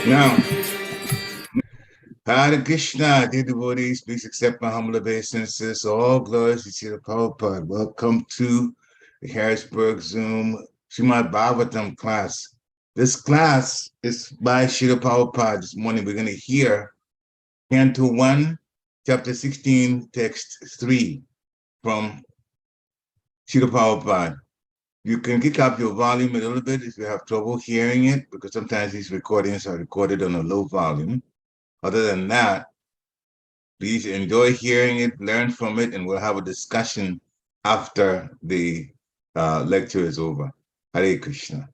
Now, Hare Krishna, dear devotees, please accept my humble obeisances. All glories to Srila Prabhupada. Welcome to the Harrisburg Zoom Srimad Bhagavatam class. This class is by Srila Prabhupada. This morning we're going to hear Canto 1, Chapter 16, Text 3 from Srila Prabhupada. You can kick up your volume a little bit if you have trouble hearing it, because sometimes these recordings are recorded on a low volume. Other than that, please enjoy hearing it, learn from it, and we'll have a discussion after the lecture is over. Hare Krishna.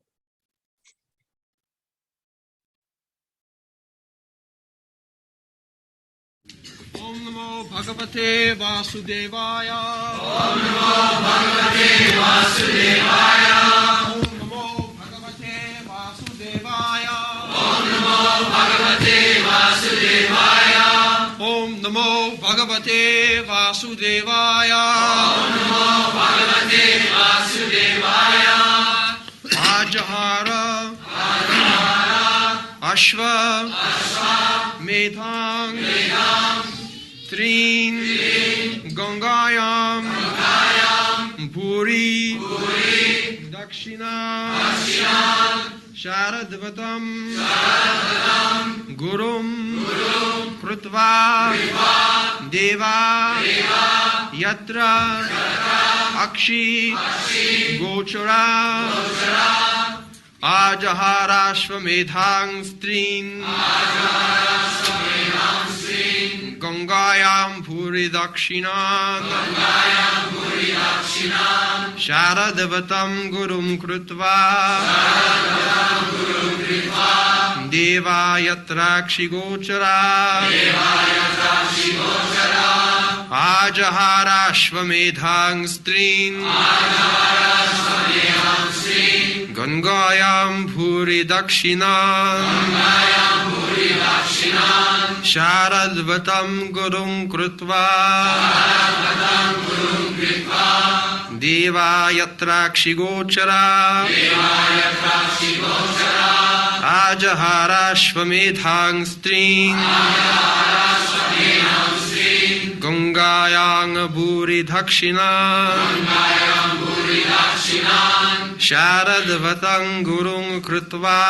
Om Namo Bhagavate Vasudevaya. Om Namo Bhagavate Vasudevaya. Om Namo Bhagavate Vasudevaya. Om Namo Bhagavate Vasudevaya. Om Namo Bhagavate Vasudevaya. Om Namo Bhagavate Vasudevaya. Ajahara Ashva Medhang Trin Gangayam Bhuri Dakshina Sharadvatam Gurum Krutva Deva Yatra Akshi Gochara Ajaharashvamedhang Strin Gangayam Bhuri Dakshinam Sharadvatam Gurum Krutva Deva Yatrakshi Gochara Ajaharashvamedhang Strin Gangayam Bhuri Dakshinam Sharadvatam Gurum Krutva Deva Yatrakshi Gochara Ajaharashvamedhang Strin Gangayam Bhuri Dakshinam Sharadvatam Gurum Krutva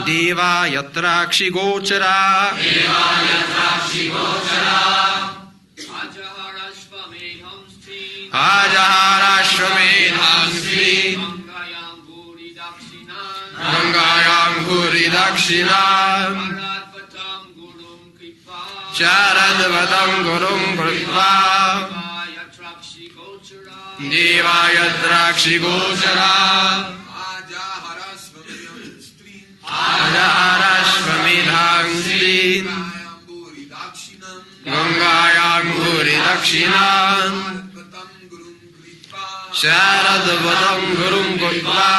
Deva Yatrakshi Gochara Ajaharashvamedhang Strin Gangayam Bhuri Dakshinam Sharadvatam Gurum Krutva Deva Yatrakshi Gochara Ajaharashvamedhang Strin Gangayam dakshinan Sharadvatam gurum kutva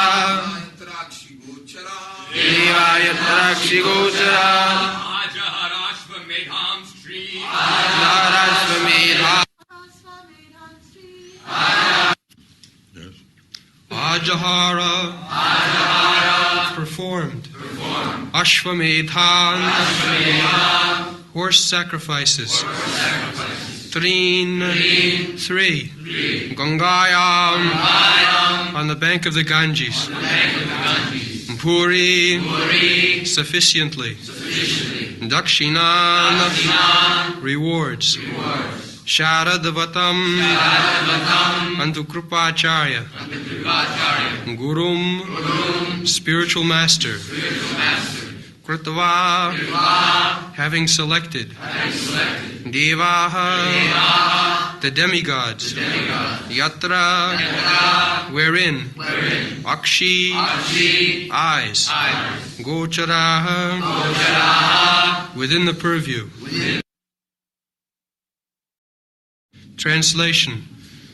Devaya Trakshi Gochara Narashvamedham Ajahara performed Ashvamedhan horse sacrifices Trin three Gangayam on the bank of the Ganges Puri sufficiently Dakshinan rewards Sharadvatam unto Krupacharya Gurum spiritual master Kritva having selected Devaha the demigods Yatra wherein Akshi eyes Gocharaha within the purview. Translation.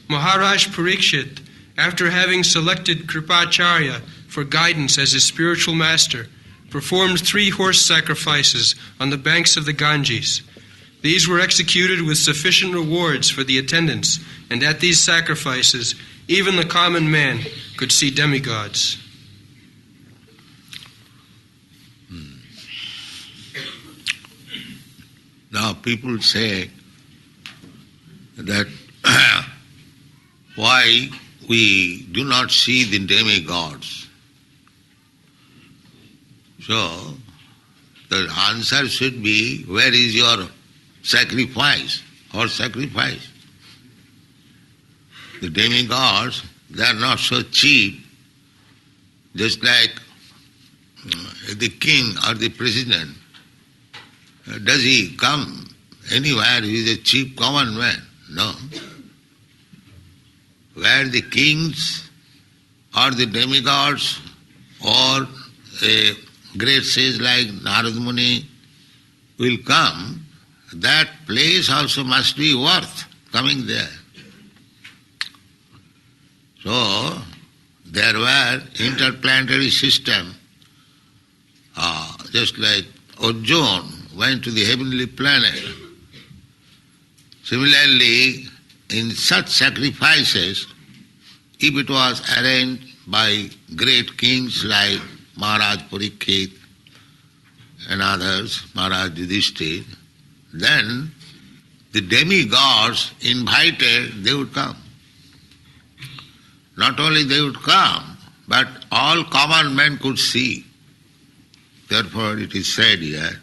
Maharaj Parikshit, after having selected Kripacharya for guidance as his spiritual master, performed 3 horse sacrifices on the banks of the Ganges. These were executed with sufficient rewards for the attendants, and at these sacrifices, even the common man could see demigods. Now people say that why we do not see the demigods. So the answer should be, where is your sacrifice or sacrifice? The demigods, they are not so cheap, just like the king or the president. Does he come anywhere? He is a cheap common man. No. Where the kings or the demigods or a great sage like Narad Muni will come, that place also must be worth coming there. So, there were interplanetary system, just like Arjuna went to the heavenly planet. Similarly, in such sacrifices, if it was arranged by great kings like Maharaj Parikshit and others, Maharaj Yudhishthira, then the demigods invited, they would come. Not only they would come, but all common men could see. Therefore it is said here,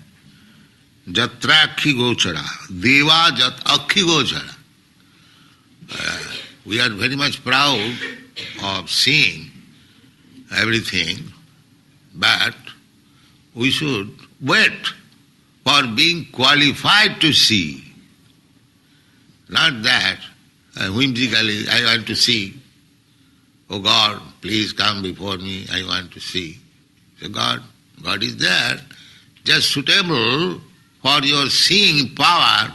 Jatra Akhi Gochara, Deva Jat Akhi Gochara. We are very much proud of seeing everything, but we should wait for being qualified to see. Not that whimsically, I want to see. Oh God, please come before me, I want to see. So God is there, just suitable for your seeing power.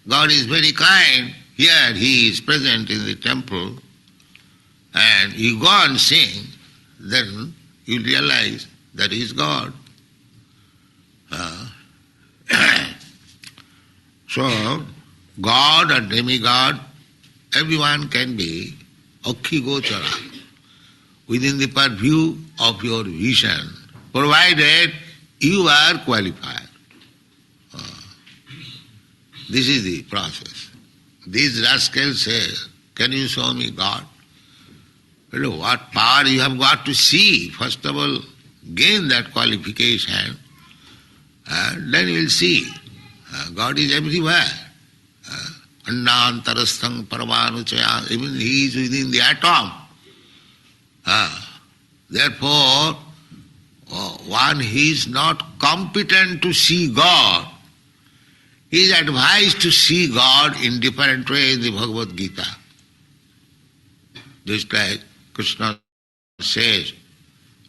God is very kind. Here He is present in the temple, and you go and sing, then you realize that He is God. So, God or demigod, everyone can be Akhi Gochara, within the purview of your vision, provided you are qualified. This is the process. These rascals say, can you show me God? Well, what power you have got to see? First of all, gain that qualification, and then you will see. God is everywhere. Annantarasthang paramanuchaya, even He is within the atom. Therefore, one who is not competent to see God, he is advised to see God in different ways in the Bhagavad Gita. Just like Krishna says,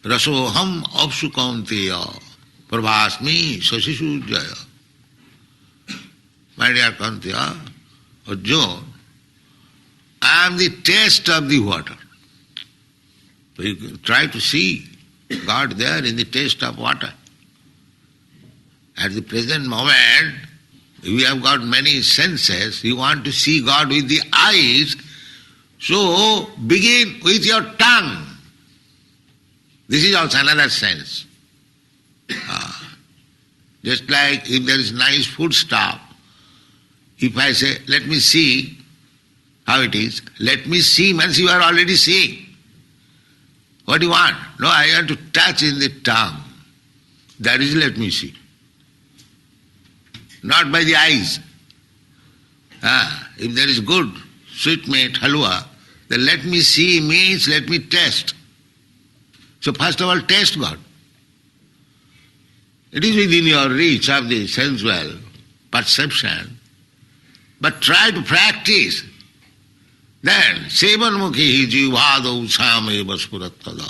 Rasoham apsu kaunteya prabhasmi sasisujaya. My dear Kaunteya, Arjuna, I am the taste of the water. So you can try to see God there in the taste of water. At the present moment, we have got many senses. You want to see God with the eyes, so begin with your tongue. This is also another sense. Just like if there is nice food stuff, if I say, let me see how it is, let me see means you are already seeing. What do you want? No, I want to touch in the tongue. That is let me see. Not by the eyes. If there is good sweetmeat, halwa, then let me see means let me taste. So first of all, taste God. It is within your reach of the sensual perception, but try to practice. Then, sevanmukhi jivado sameva spurattada.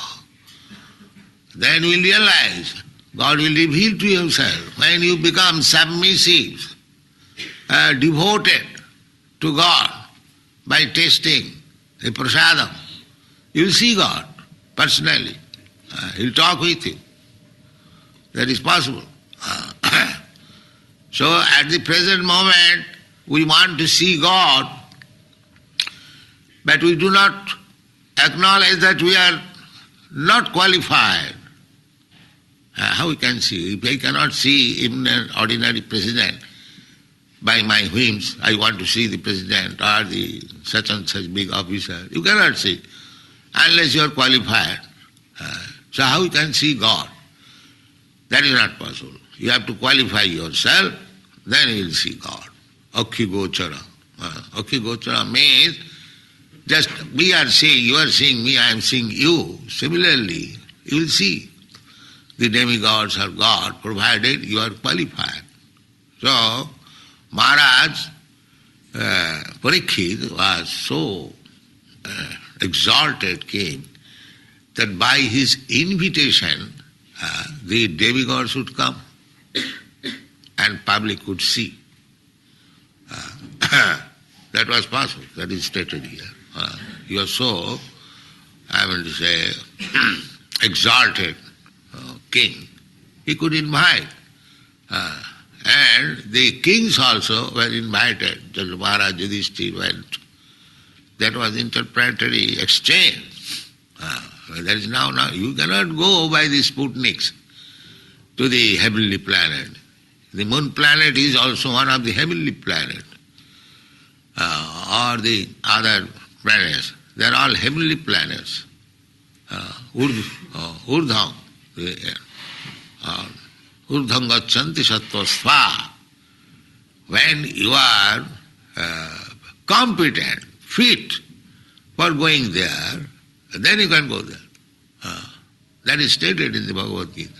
Then you will realize God will reveal to yourself. When you become submissive, devoted to God by tasting the prasadam, you will see God personally. He will talk with you. That is possible. So at the present moment, we want to see God, but we do not acknowledge that we are not qualified. How we can see? If I cannot see even an ordinary president by my whims, I want to see the president or the such and such big officer. You cannot see unless you are qualified. So how you can see God? That is not possible. You have to qualify yourself, then you will see God. Akhi gochara. Akhi gochara means just we are seeing, you are seeing me, I am seeing you. Similarly, you will see the demigods or God, provided you are qualified. So, Maharaj Parikshit was so exalted king that by his invitation the demigods would come and public would see. That was possible. That is stated here. You are so, I will say, exalted king. He could invite. And the kings also were invited. Just Maharaj Yudhishthira went. That was interplanetary exchange. There is now, you cannot go by the Sputniks to the heavenly planet. The moon planet is also one of the heavenly planets. Or the other planets. They are all heavenly planets. Urdham. Urdham gacchanti sattva sva. When you are competent, fit for going there, then you can go there. That is stated in the Bhagavad Gita.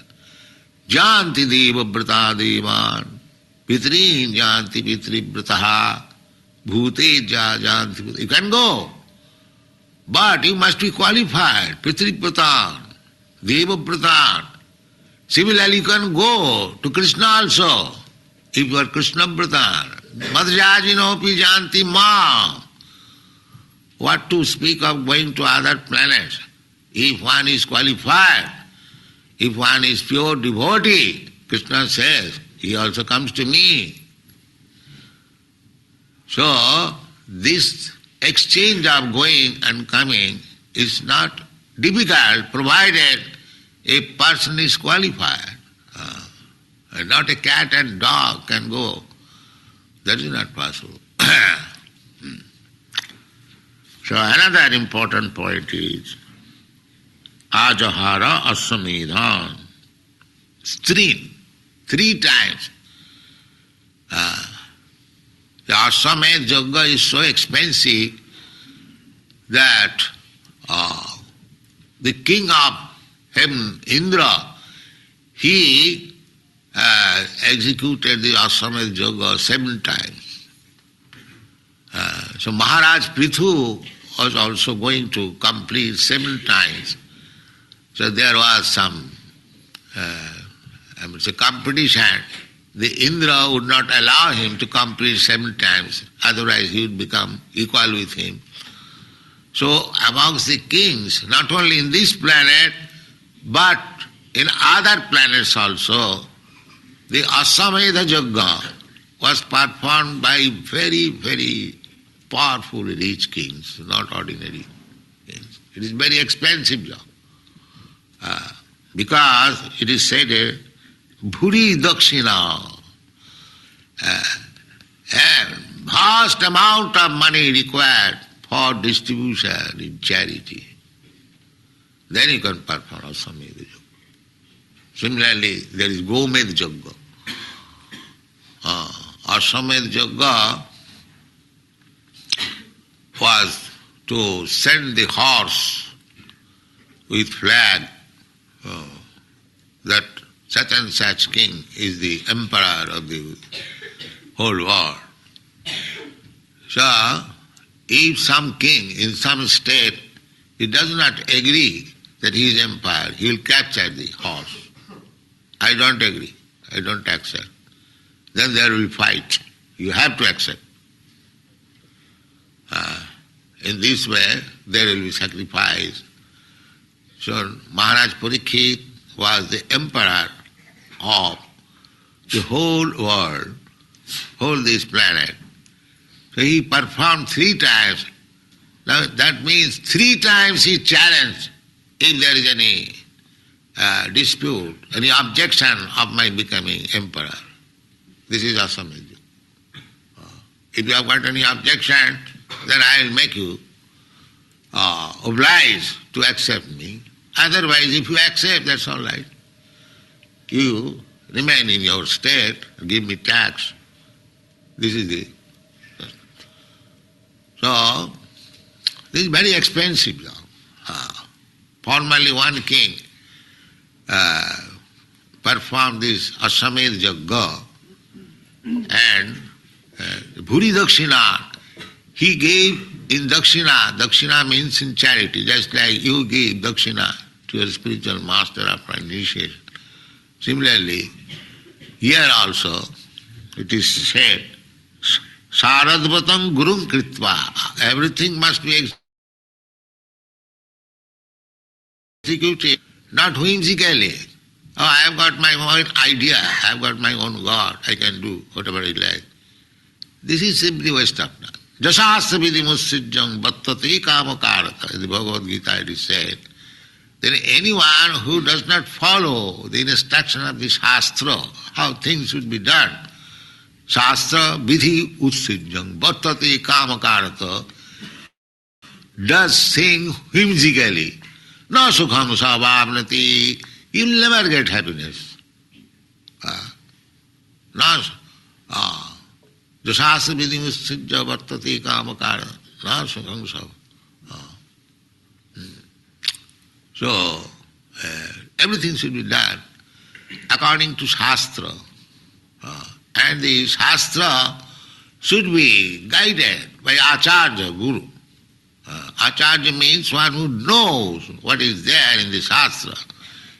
Janti deva brata devan, pitrin janti pitri brataha, bhute ja janti. You can go, but you must be qualified. Pitri bratan, deva bratan. Similarly, you can go to Krishna also, if you are Krishna bratan. Madhyajino pi janti ma. What to speak of going to other planets? If one is qualified, if one is pure devotee, Krishna says, he also comes to me. So, this exchange of going and coming is not difficult, provided a person is qualified. Not a cat and dog can go. That is not possible. So another important point is Ajahara Asamedhan. Strin, 3 times. The Asamed Yajna is so expensive that the king of heaven, Indra, he executed the Asamed Yajna 7 times. So Maharaj Prithu was also going to complete 7 times. So there was some competition the Indra would not allow him to complete 7 times, otherwise he would become equal with him. So amongst the kings, not only in this planet, but in other planets also, the Aswamedha Yajna was performed by very, very powerful rich kings, not ordinary kings. It is very expensive job. Because it is said, Bhuri Dakshina, and vast amount of money required for distribution in charity. Then you can perform Aswamedha Yajna. Similarly, there is Gomedha Yajna. Aswamedha Yajna was to send the horse with flag that such and such king is the emperor of the whole world. So, if some king in some state, he does not agree that he is empire, he will capture the horse. I don't agree, I don't accept. Then there will be fight. You have to accept. In this way, there will be sacrifice. So Maharaj Parikshit was the emperor of the whole world, whole this planet. So he performed 3 times. Now that means 3 times he challenged if there is any dispute, any objection of my becoming emperor. This is Aswamedha. If you have got any objection, then I will make you obliged to accept me. Otherwise, if you accept, that's all right. You remain in your state, give me tax. This is the... So, this is very expensive job. Formerly one king performed this Aswamedha Yajna, and Bhuri Dakshina, he gave in Dakshina. Dakshina means in charity, just like you give Dakshina to your spiritual master after initiation. Similarly, here also it is said, Saradvatam Gurum Kritva, everything must be executed, not whimsically. Oh, I have got my own idea, I have got my own God, I can do whatever I like. This is simply waste of time. Jasasya vidhi musijjam bhattate kamakarata. In the Bhagavad Gita it is said, then anyone who does not follow the instruction of the Shastra, how things should be done, Shastra vidhi utsijjam bhattate kamakarata, does things whimsically, no sukham savavnati, you will never get happiness. Jasasya vidhi musijja bhattate kamakara, na sukham sav. So, everything should be done according to Shastra. And the Shastra should be guided by Acharya, Guru. Acharya means one who knows what is there in the Shastra.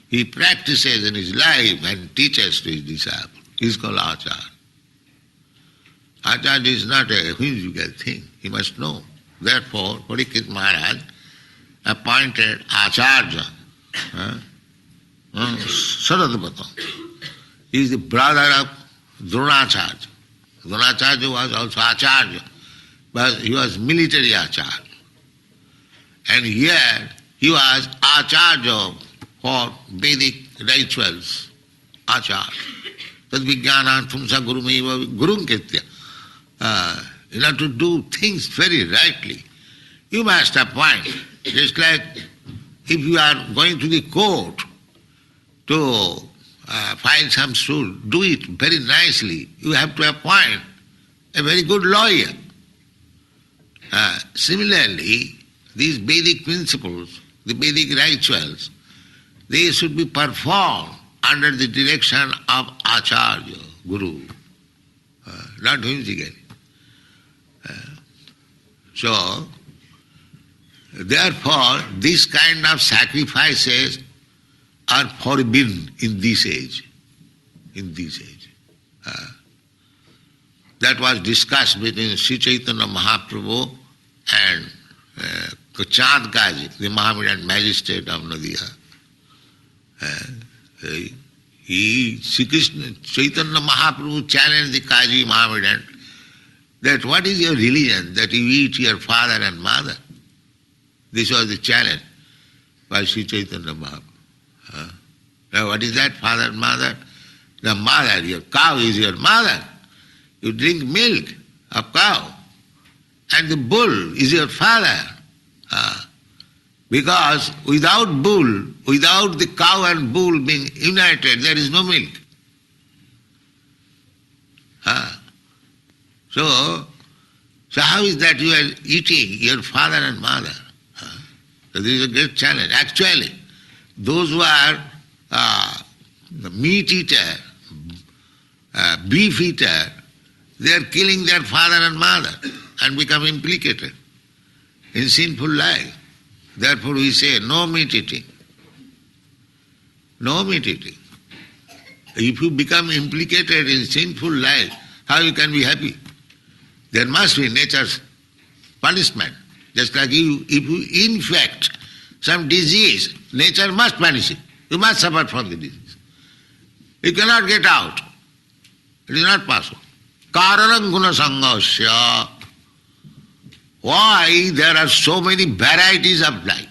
He practices in his life and teaches to his disciples. He is called Acharya. Acharya is not a whimsical thing. He must know. Therefore, Parikshit Maharaj appointed Acharya, Saradvatam. He is the brother of Dronacharya. Dronacharya was also Acharya, but he was military Acharya. And here he was Acharya for Vedic rituals. Acharya. Tad vijnana tumsa gurumeva gurum ketya. In order to do things very rightly, you must appoint. Just like if you are going to the court to file some suit, do it very nicely. You have to appoint a very good lawyer. Similarly, these Vedic principles, the Vedic rituals, they should be performed under the direction of Acharya, Guru, not whimsically. So, therefore, this kind of sacrifices are forbidden in this age. In this age. That was discussed between Sri Chaitanya Mahaprabhu and Chand Kaji, the Mohammedan magistrate of Nadia. Sri Krishna, Chaitanya Mahaprabhu challenged the Kaji Mohammedan that what is your religion, that you eat your father and mother? This was the challenge by Sri Chaitanya Mahaprabhu. Now what is that, father and mother? The mother, your cow is your mother. You drink milk of cow. And the bull is your father. Because without bull, without the cow and bull being united, there is no milk. So how is that you are eating your father and mother? So this is a great challenge. Actually, those who are meat eater, beef eater, they are killing their father and mother and become implicated in sinful life. Therefore we say no meat eating. No meat eating. If you become implicated in sinful life, how you can be happy? There must be nature's punishment. Just like if you infect some disease, nature must punish it. You must suffer from the disease. You cannot get out. It is not possible. Karanam guna sanghasya. Why there are so many varieties of life?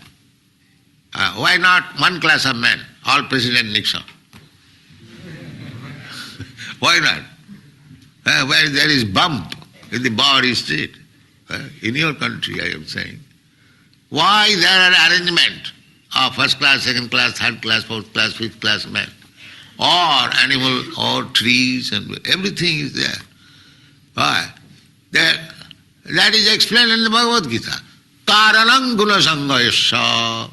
Why not one class of men, all President Nixon? Why not? Where there is bump in the body street. In your country, I am saying. Why there are arrangement of first class, second class, third class, fourth class, fifth class men? Or animal, or trees, and everything is there. Why? That is explained in the Bhagavad Gita. Karanam guna sanghayasya.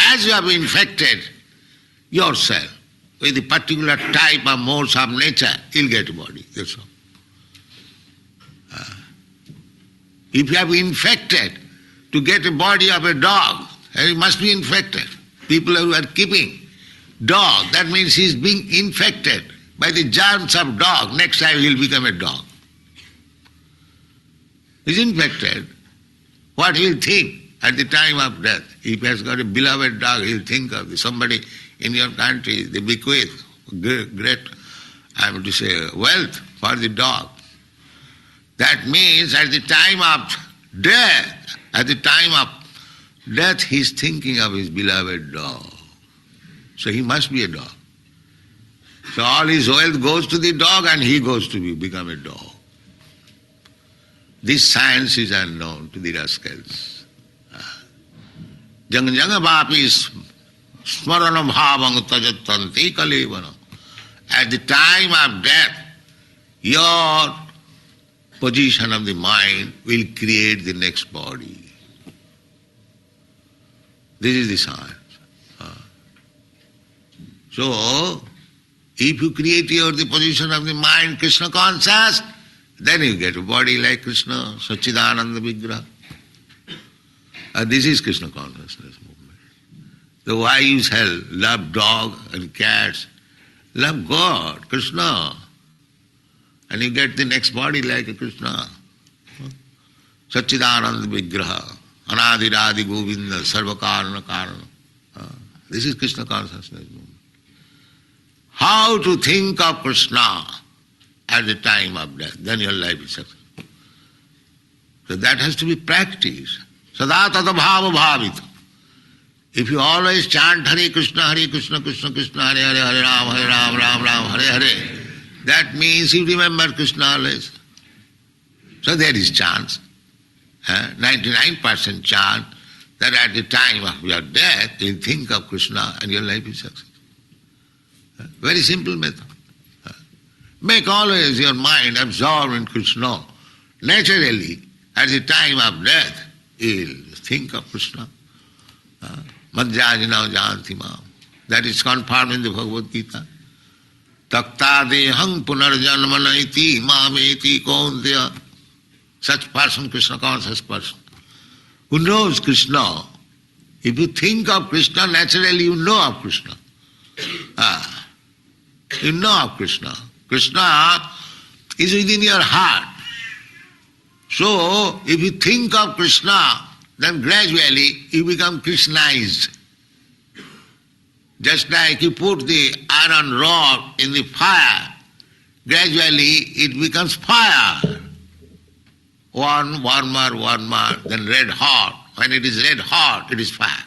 As you have infected yourself with a particular type of modes of nature, you'll get a body. That's all. If you have infected to get a body of a dog, and it must be infected. People who are keeping dog, that means he is being infected by the germs of dog. Next time he will become a dog. He is infected. What he will think at the time of death? If he has got a beloved dog, he will think of somebody in your country, they bequeath great, I am to say, wealth for the dog. That means at the time of death, he is thinking of his beloved dog. So he must be a dog. So all his wealth goes to the dog and he goes to become a dog. This science is unknown to the rascals. Jang janga vapi smaranam bhavang tajattanti kalevana. At the time of death, your position of the mind will create the next body. This is the science. So, if you create the position of the mind Krishna conscious, then you get a body like Krishna, Sachidananda Vigraha. This is Krishna consciousness movement. So why you shall love dog and cats? Love God, Krishna. And you get the next body like a Krishna. Sachidananda Vigraha, Anadiradi Govinda, Sarvakarana Karana. This is Krishna consciousness movement. How to think of Krishna at the time of death, then your life is successful. So that has to be practiced. Sada tata bhava bhavita. If you always chant Hare Krishna, Krishna Krishna, Hare Hare, Hare Ram, Ram Ram, Hare Hare, that means you remember Krishna always. So there is chance, 99% chance that at the time of your death you think of Krishna and your life is successful. Very simple method. Make always your mind absorbed in Krishna. Naturally, at the time of death, you will think of Krishna. Madhyajina janti mam. That is confirmed in the Bhagavad Gita. Takta dehang punarjanmanaiti mameti kaunteya. Such person, Krishna conscious person, who knows Krishna. If you think of Krishna, naturally you know of Krishna. You know of Krishna. Krishna is within your heart. So, if you think of Krishna, then gradually you become Krishnized. Just like you put the iron rod in the fire, gradually it becomes fire. One warmer, then red hot. When it is red hot, it is fire.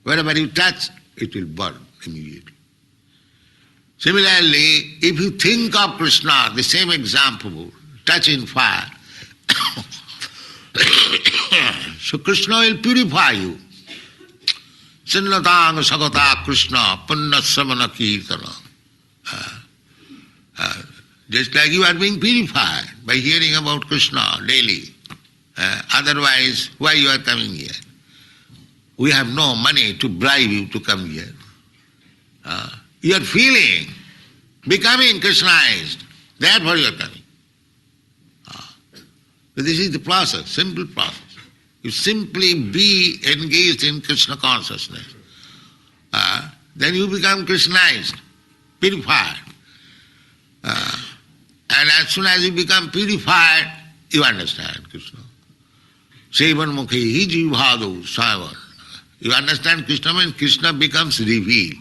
Wherever you touch, it will burn immediately. Similarly, if you think of Krishna, the same example, touching fire, so Krishna will purify you. Sinnatang sagata Krishna punnassamana kirtana. Just like you are being purified by hearing about Krishna daily. Otherwise, why you are coming here? We have no money to bribe you to come here. You are feeling, becoming Krishnized. Therefore you are coming. This is the process, simple process. You simply be engaged in Krishna consciousness. Then you become Krishnized, purified. And as soon as you become purified, you understand Krishna. Sevan mukhi jivhadu savan. You understand Krishna means Krishna becomes revealed.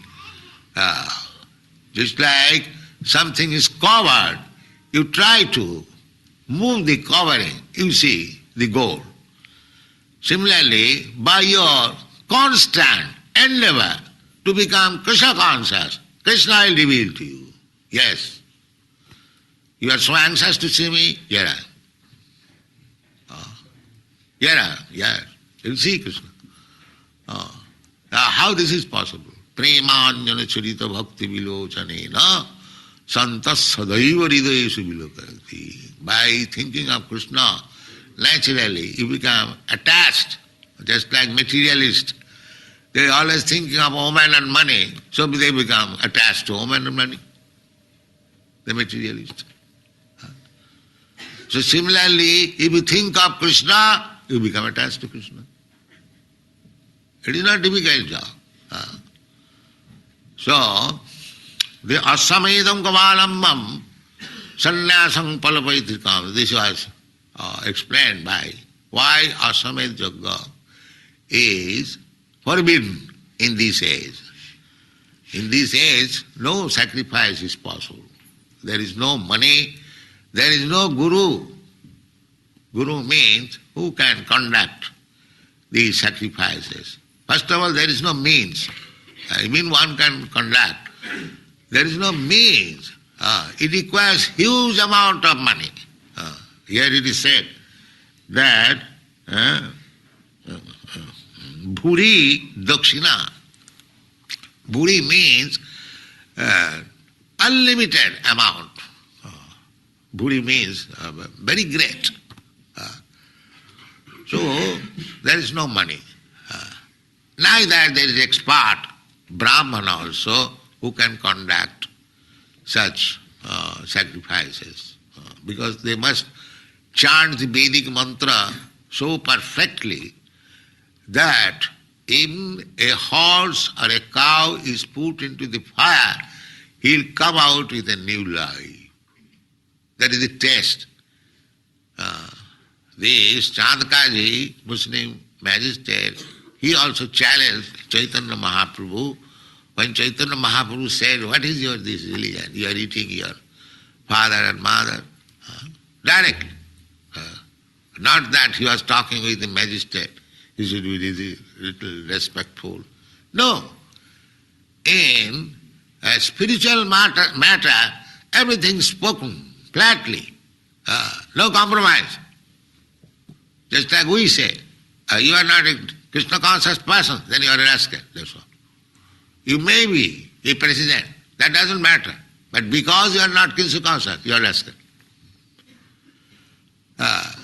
Just like something is covered, you try to move the covering, you see the goal. Similarly, by your constant endeavor to become Krishna conscious, Krishna will reveal to you. Yes. You are so anxious to see me? Here I am. Here I am, yes. You will see Krishna. How this is possible? Premanjana charita bhakti vilochanena santas sadaiva hridayeshu vilokati. By thinking of Krishna, naturally you become attached, just like materialists. They are always thinking of woman and money, so they become attached to woman and money. The materialist. So similarly, if you think of Krishna, you become attached to Krishna. It is not a difficult job. So, the asamedam kavalambam sannyasam palapaitrikam. This was explained by why asamed yoga is forbidden in this age. In this age, no sacrifice is possible. There is no money, there is no guru. Guru means who can conduct these sacrifices. First of all, there is no means. I mean one can conduct. There is no means. It requires huge amount of money. Here it is said that bhuri dakshina. Bhuri means unlimited amount. Bhuri means very great. So there is no money. Neither there is expert Brahman also who can conduct such sacrifices, because they must chant the Vedic mantra so perfectly that if a horse or a cow is put into the fire, he'll come out with a new life. That is the test. This Chandakaji, Muslim magistrate, he also challenged Chaitanya Mahaprabhu. When Chaitanya Mahaprabhu said, what is your this religion? You are eating your father and mother. Directly. Not that he was talking with the magistrate. He should be a little respectful. No. In a spiritual matter, everything is spoken flatly. No compromise. Just like we say, you are not a Krishna conscious person, then you are a rascal. That's all. You may be a president, that doesn't matter. But because you are not Krishna conscious, you are a rascal.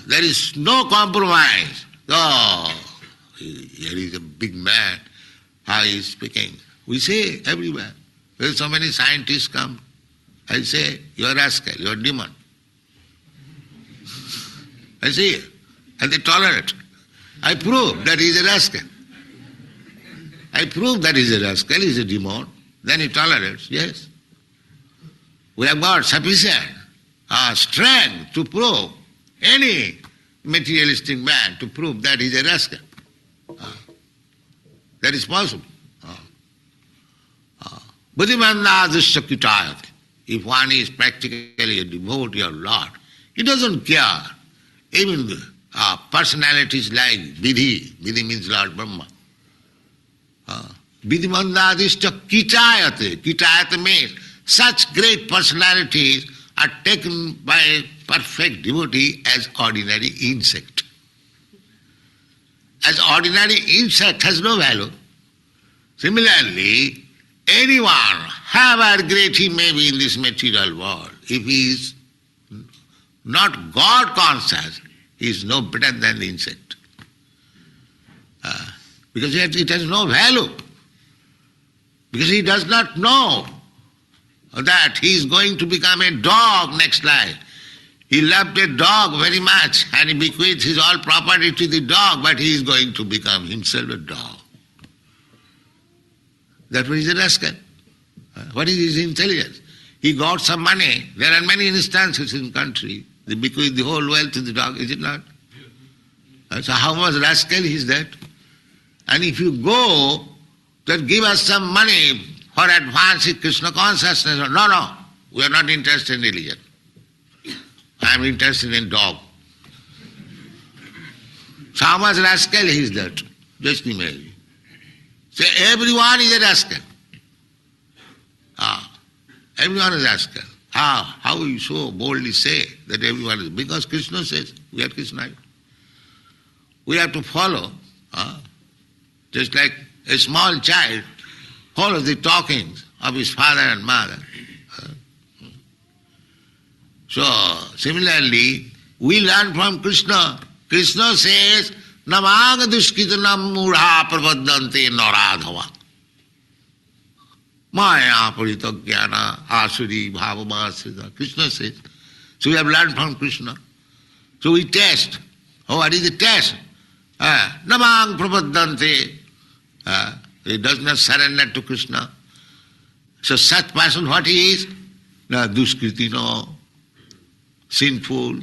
There is no compromise. Oh, here is a big man, how he is speaking. We say everywhere. There are so many scientists come. I say, you are a rascal, you are a demon. I say, and they tolerate. I prove that he is a rascal. I prove that he is a rascal, he is a demon. Then he tolerates, yes. We have got sufficient strength to prove any materialistic man to prove that he is a rascal. That is possible. Buddhimandadishya kitayate. If one is practically a devotee of Lord, he doesn't care. Even personalities like Vidhi, Vidhi means Lord Brahma. Buddhimandadishya kitayate. Kitayate means such great personalities are taken by a perfect devotee as ordinary insect. As ordinary insect has no value. Similarly, anyone, however great he may be in this material world, if he is not God conscious, he is no better than the insect. Because it has no value. Because he does not know that he is going to become a dog next life. He loved a dog very much and he bequeathed his all property to the dog, but he is going to become himself a dog. That is a rascal. What is his intelligence? He got some money. There are many instances in country. They bequeath the whole wealth to the dog, is it not? So how much rascal is that? And if you go, then give us some money for advancing Krishna consciousness. No, we are not interested in religion. I am interested in dog. So how much rascal is that? Just imagine. Say everyone is a rascal. Everyone is a rascal. How you so boldly say that everyone is? Because Krishna says we are Krishnaites. We have to follow. Just like a small child follows the talkings of his father and mother. So, similarly, we learn from Krishna. Krishna says, Namanga dushkitanam mudha pravadante naradhava. Maya parita jnana asuri bhavamasita. Krishna says. So we have learned from Krishna. So we test. Oh, what is the test? Namang prapadante. He does not surrender to Krishna. So such person what he is? Duskritino, sinful,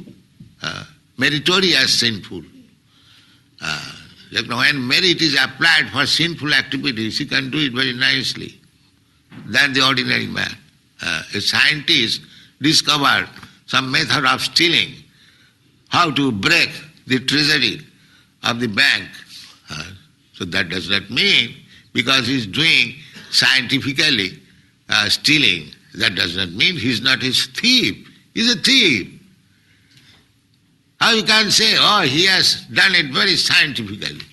meritorious sinful. Like when merit is applied for sinful activities, he can do it very nicely than the ordinary man. A scientist discovered some method of stealing, how to break the treasury of the bank. So that does not mean because he is doing scientifically stealing, that does not mean he is not a thief. He is a thief. How you can say, oh, he has done it very scientifically.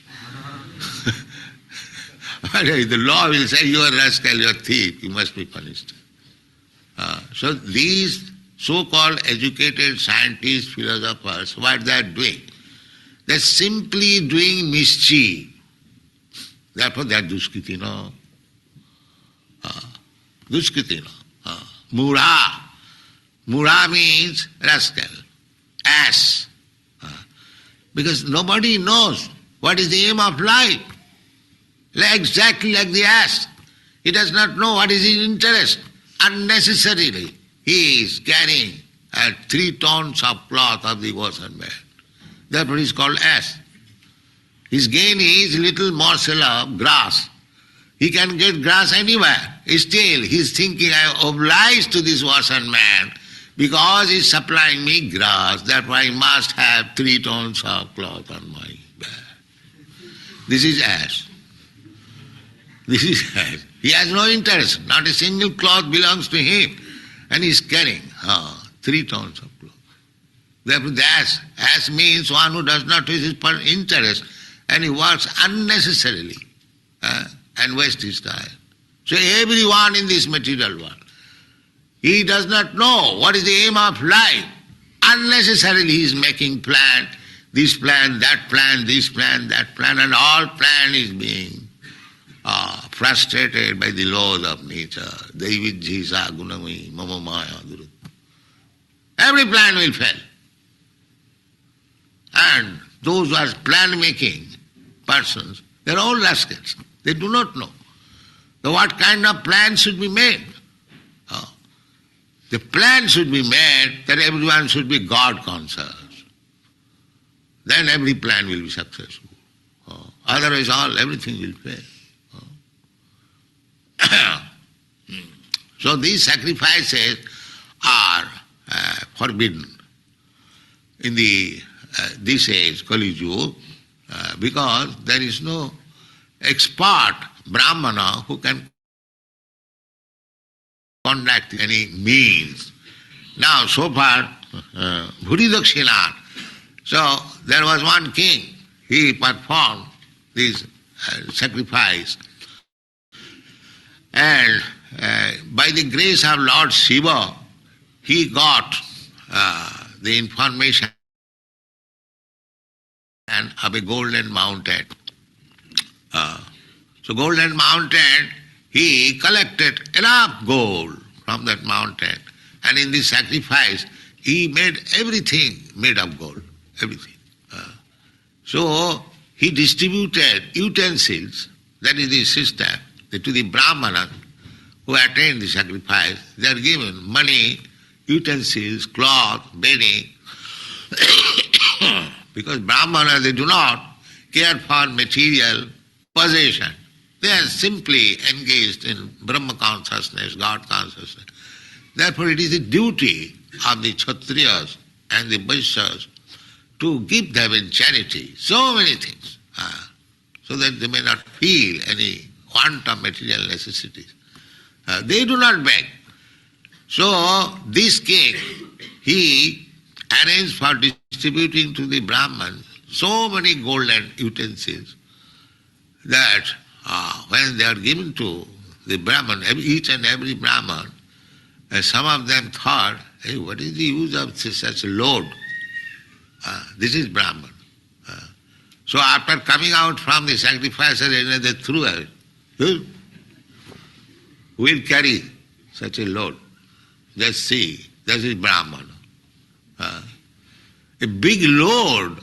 The law will say, you are a rascal, you are a thief, you must be punished. So these so-called educated scientists, philosophers, what they are doing? They are simply doing mischief. Therefore they are duskritino. Duskritino. Mura. Mura means rascal, ass. Because nobody knows what is the aim of life. Exactly like the ass. He does not know what is his interest. Unnecessarily, he is carrying 3 tons of cloth of the ocean man. Therefore he is called ass. His gain is little morsel of grass. He can get grass anywhere. Still, he is thinking, I am obliged to this ocean man because he is supplying me grass. Therefore I must have 3 tons of cloth on my back. This is ass. This is ass. He has no interest. Not a single cloth belongs to him. And he is carrying 3 tons of cloth. Therefore the ass. Ass means one who does not have his interest and he works unnecessarily and wastes his time. So everyone in this material world, he does not know what is the aim of life. Unnecessarily he is making plan, this plan, that plan, this plan, that plan, and all plan is being frustrated by the laws of nature. Devidjisa gunami mama maya guru. Every plan will fail. And those who are plan-making persons, they are all rascals. They do not know. So what kind of plan should be made? The plan should be made that everyone should be God conscious. Then every plan will be successful. Otherwise everything will fail. So these sacrifices are forbidden in this age, Kali Yuga, because there is no expert Brahmana who can conduct any means. Now, so far, Bhuri Dakshina. So there was one king, he performed this sacrifice. And by the grace of Lord Shiva, he got the information of a golden mountain. So golden mountain, he collected enough gold from that mountain, and in this sacrifice he made everything made of gold, everything. So he distributed utensils, that is the system, to the Brahmanas who attend the sacrifice. They are given money, utensils, cloth, bedding, because Brahmanas, they do not care for material possession. They are simply engaged in Brahma consciousness, God consciousness. Therefore it is the duty of the Kshatriyas and the Vaishyas to give them in charity so many things, so that they may not feel any want of material necessities. They do not beg. So this king, he arranged for distributing to the Brahmans so many golden utensils that when they are given to the Brahman, each and every Brahman, some of them thought, hey, what is the use of such a load? This is Brahman. So after coming out from the sacrifice, they threw it. Who will carry such a load? Just see, this is Brahman. A big load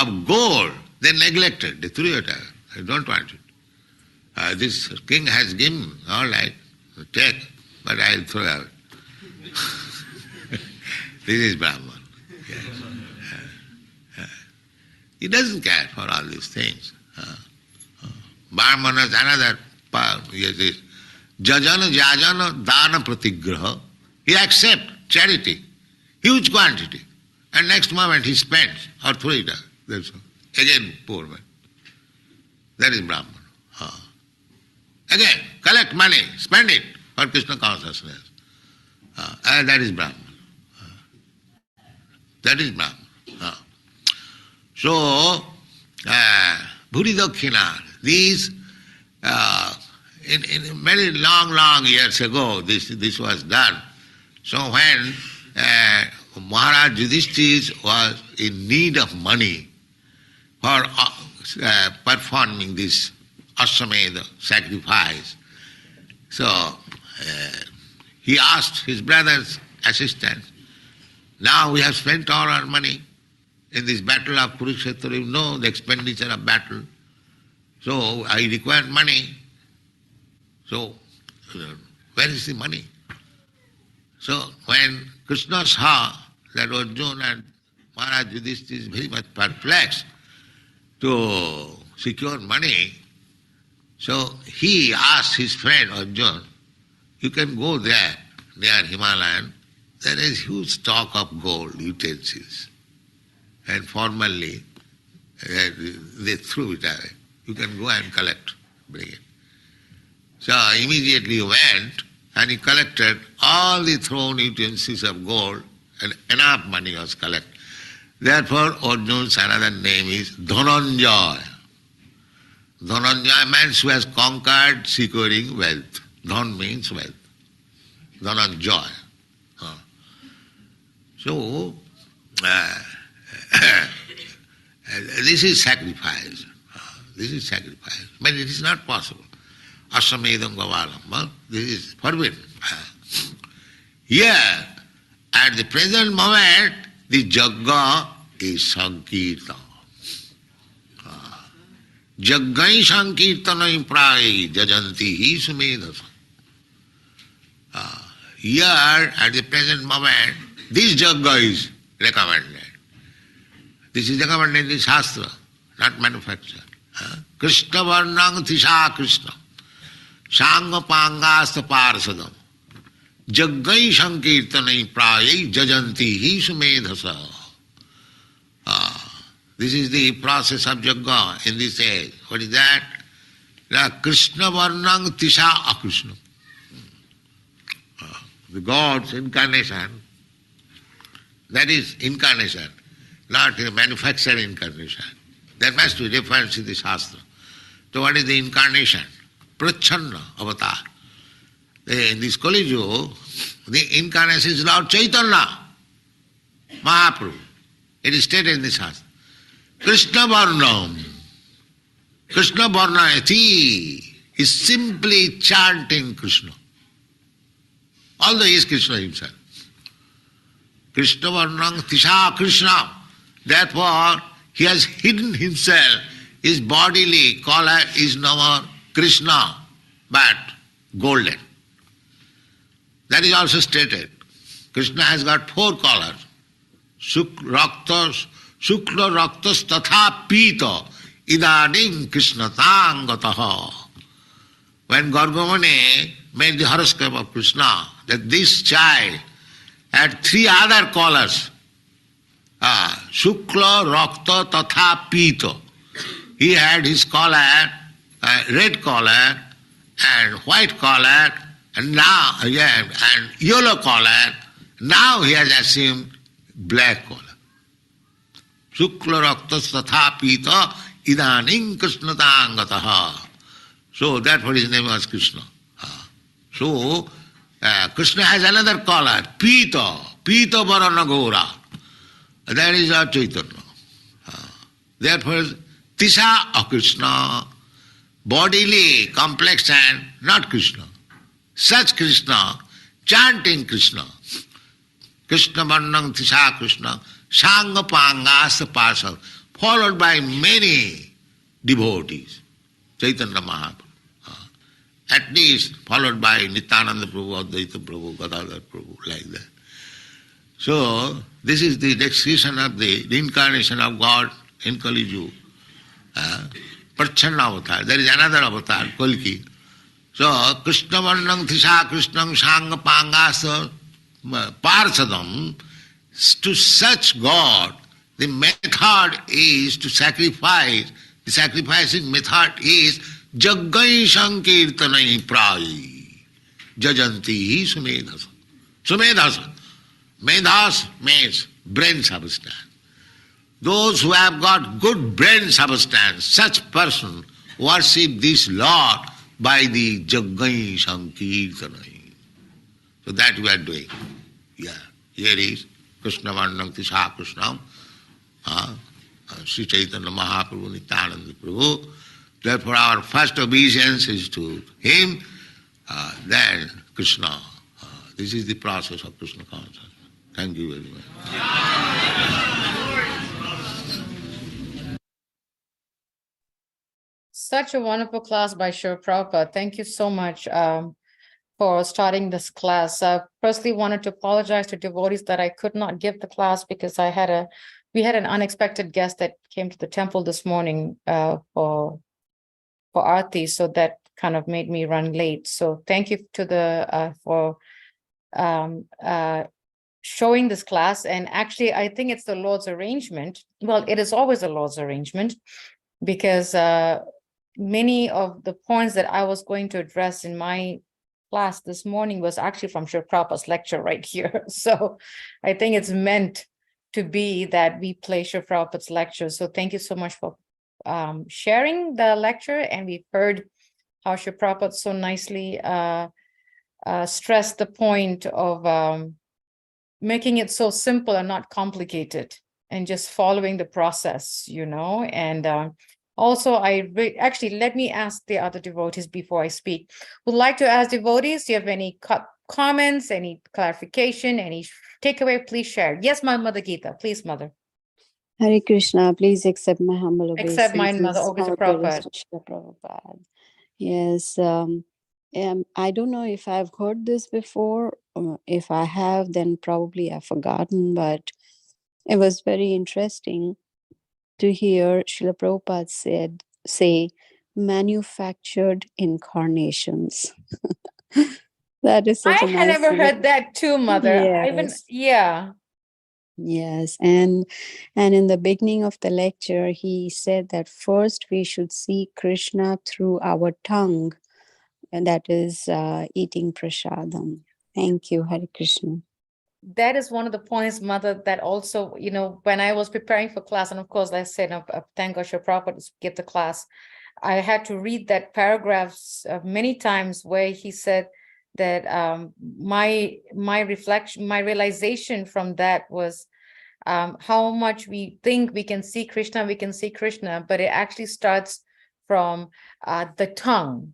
of gold, they neglected, they threw it out. I don't want it. This king has given, all right, take, but I'll throw out. This is Brahman. Yes. He doesn't care for all these things. Brahman has another part. Yes, this jajana jajana dana pratigraha. He accepts charity, huge quantity, and next moment he spends or throws it out. That's all. Again, poor man. That is Brahman. Again, collect money, spend it for Krishna consciousness. And that is Brahman. That is Brahman. So, Bhuri Dakshina, these, in very long years ago, this was done. So when Maharaj Yudhishthira was in need of money for performing this Ashwamedha sacrifice, so he asked his brother's assistant, now we have spent all our money in this battle of Kurukshetra, you know the expenditure of battle. So I require money. So where is the money? So when Krishna saw that Arjuna and Maharaj Yudhishthira is very much perplexed to secure money, so he asked his friend Arjuna, you can go there near Himalayan, there is huge stock of gold utensils. And formally they threw it away. You can go and collect, bring it. So immediately he went and he collected all the thrown utensils of gold, and enough money was collected. Therefore Arjuna's another name is Dhananjaya. Dhananjaya means who has conquered securing wealth. Dhan means wealth. Dhananjaya. So this is sacrifice. This is sacrifice. But it is not possible. Ashwamedham Gavalam. This is forbidden. Here, at the present moment, the Jagga is Sankirtan. Jaggai Sankirtanai Prai Jajanti Hi Sumedhasa. here at the present moment, this Yajna is recommended. This is recommended in the Shastra, not manufactured. Krishna Varnang Tisha Krishna Sanga Pangasta Parsadam Jaggai Sankirtanai Prayai Jajanti Hi Sumedhasa. This is the process of Yajna in this age. What is that? Krishna Varnang Tisha Akrishna. The God's incarnation, that is incarnation, not a manufactured incarnation. There must be difference in the Shastra. So what is the incarnation? Prachanna avatar. In this Kali Yuga, the incarnation is Lord Chaitanya, Mahaprabhu. It is stated in the Shastra. Krishna Varnam. Krishna Varnayati is simply chanting Krishna. Although he is Krishna himself. Krishna Varnam Tisha Krishna. Therefore, he has hidden himself. His bodily collar is no more Krishna, but golden. That is also stated. Krishna has got 4 collars. Shukla Raktas Tatha Pita Idanim Krishna Tangataha. When Gargamuni made the horoscope of Krishna, that this child had 3 other collars. Shukla, Rakta, Tatha, Pita. He had his collar, red collar, and white collar, and now, and yellow collar. Now he has assumed black collar. Shukla, Rakta, Tatha, Pita, Idanim Krishna Tangataha. So therefore his name was Krishna. So Krishna has another collar, Pita, Pita Varana Gora. That is our Chaitanya. Therefore, Tisha of Krishna, bodily complexion, not Krishna. Such Krishna, chanting Krishna. Krishna Varnam Tisha Krishna, Sanga Pangasa Pasal, followed by many devotees. Chaitanya Mahaprabhu. At least followed by Nityananda Prabhu, Advaita Prabhu, Gadadhar Prabhu, like that. So, this is the description of the incarnation of God in Kali Yuga. Prachanna avatar. There is another avatar, Kalki. So, Krishna Varnam Tisha Krishnam Sanga Pangasa Parsadam. To such God, the method is to sacrifice. The sacrificing method is Jaggai Sankirtanai Prai Jajanti Hi Sumedhasa. Sumedhasa. Medhas means brain substance. Those who have got good brain substance, such person worship this Lord by the Jaggai Sankirtanai. So that we are doing. Yeah. Here is Krishna Varnam Tisha Krishnam, Sri Chaitanya Mahaprabhu, Nityananda Prabhu. Therefore our first obeisance is to him, then Krishna. This is the process of Krishna consciousness. Thank you very much. Such a wonderful class by Srila Prabhupada. Thank you so much for starting this class. I firstly wanted to apologize to devotees that I could not give the class because we had an unexpected guest that came to the temple this morning for Aarti, so that kind of made me run late. So thank you to the for showing this class. And actually, I think it's the Lord's arrangement. Well, it is always the Lord's arrangement, because many of the points that I was going to address in my class this morning was actually from Srila Prabhupada's lecture right here. So I think it's meant to be that we play Srila Prabhupada's lecture. So thank you so much for sharing the lecture. And we've heard how Srila Prabhupada so nicely stressed the point of making it so simple and not complicated, and just following the process, and also actually, let me ask the other devotees before I speak. Would like to ask devotees, do you have any comments, any clarification, any takeaway? Please share. Yes, my Mother Geeta, please, Mother. Hare Krishna, please accept my humble obeisances. Accept mine, Mother. Always a Prabhupada. Prabhupada. Yes, I don't know if I've heard this before. If I have, then probably I've forgotten, but it was very interesting to hear Srila Prabhupada say manufactured incarnations. That is such I a had nice never heard that too, Mother. I even, Yes. yeah. Yes, and in the beginning of the lecture, he said that first we should see Krishna through our tongue, and that is eating prasadam. Thank you, Hare Krishna. That is one of the points, Mother, that also, when I was preparing for class, and of course, like I said, thank God, Srila Prabhupada to give the class, I had to read that paragraphs many times where he said that my reflection, my realization from that was how much we think we can see Krishna, but it actually starts from the tongue,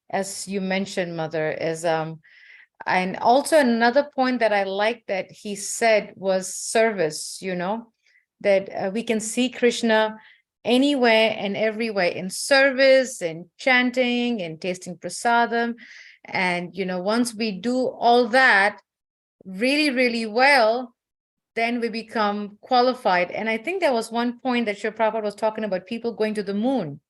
as you mentioned, Mother, is and also another point that I like that he said was service, that we can see Krishna anywhere and everywhere in service and chanting and tasting prasadam. And, once we do all that really, really well, then we become qualified. And I think there was one point that Srila Prabhupada was talking about people going to the moon.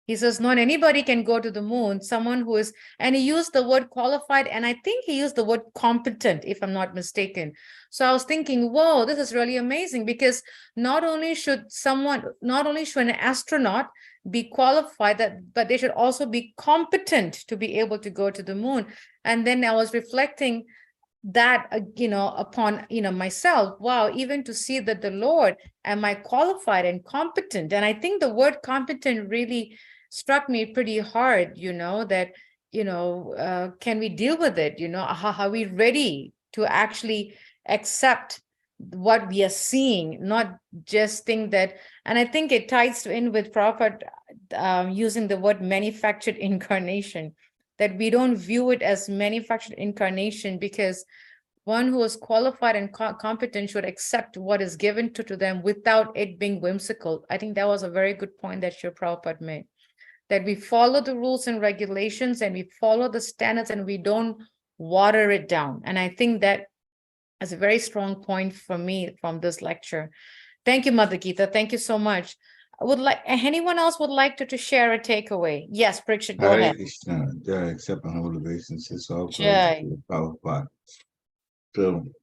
He says, not anybody can go to the moon, someone who is, and he used the word qualified, and I think he used the word competent, if I'm not mistaken. So I was thinking, whoa, this is really amazing, because not only should an astronaut be qualified, but they should also be competent to be able to go to the moon. And then I was reflecting that, upon, myself, wow, even to see that the Lord, am I qualified and competent? And I think the word competent really struck me pretty hard, that, can we deal with it? How are we ready to actually accept what we are seeing, not just think that, and I think it ties in with Prabhupada using the word manufactured incarnation, that we don't view it as manufactured incarnation, because one who is qualified and competent should accept what is given to them without it being whimsical. I think that was a very good point that Srila Prabhupada made, that we follow the rules and regulations and we follow the standards and we don't water it down. And I think that is a very strong point for me from this lecture. Thank you, Mother Gita. Thank you so much. I would like, anyone else would like to share a takeaway? Yes, Parikshit, go Hare ahead. Krishna, Jai, accept my humble obeisances, all Jai. glory to Prabhupada. So, in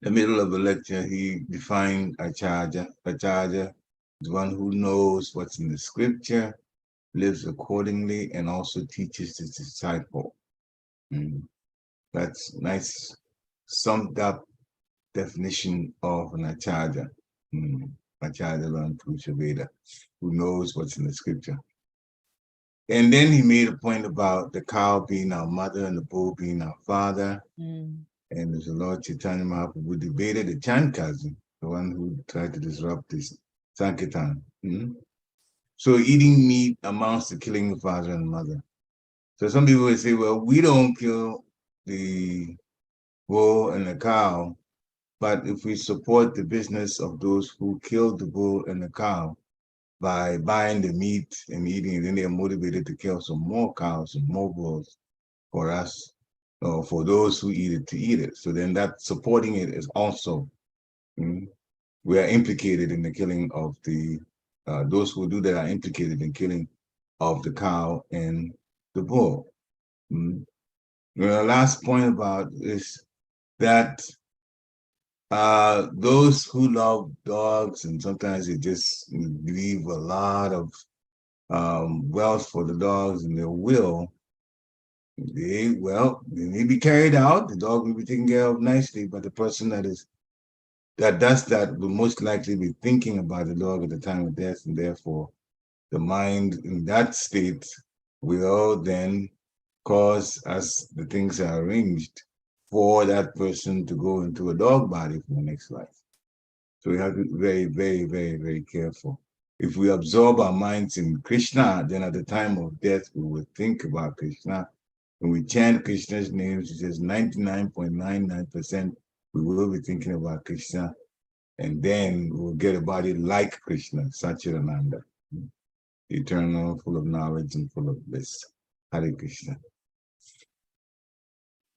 the middle of the lecture, he defined Acharya. Acharya is one who knows what's in the scripture, lives accordingly, and also teaches his disciple. That's nice, summed up definition of an Acharya. Acharya learned Purusha Veda, who knows what's in the scripture. And then he made a point about the cow being our mother and the bull being our father. And as the Lord Chaitanya Mahaprabhu debated the Chan cousin, the one who tried to disrupt this Sankirtan. So eating meat amounts to killing the father and mother. So some people would say, well, we don't kill the bull and the cow, but if we support the business of those who killed the bull and the cow by buying the meat and eating it, then they're motivated to kill some more cows and more bulls for us, or for those who eat it to eat it. So then that supporting it is also, we are implicated in the killing of the, those who do that are implicated in killing of the cow and the bull. The last point about is that those who love dogs, and sometimes they just leave a lot of wealth for the dogs in their will, they may be carried out, the dog will be taken care of nicely, but the person that does that will most likely be thinking about the dog at the time of death, and therefore the mind in that state will then cause, as the things are arranged, for that person to go into a dog body for the next life. So we have to be very, very, very, very careful. If we absorb our minds in Krishna, then at the time of death, we will think about Krishna. When we chant Krishna's names, it says 99.99%, we will be thinking about Krishna. And then we'll get a body like Krishna, Satchidananda, eternal, full of knowledge and full of bliss. Hare Krishna.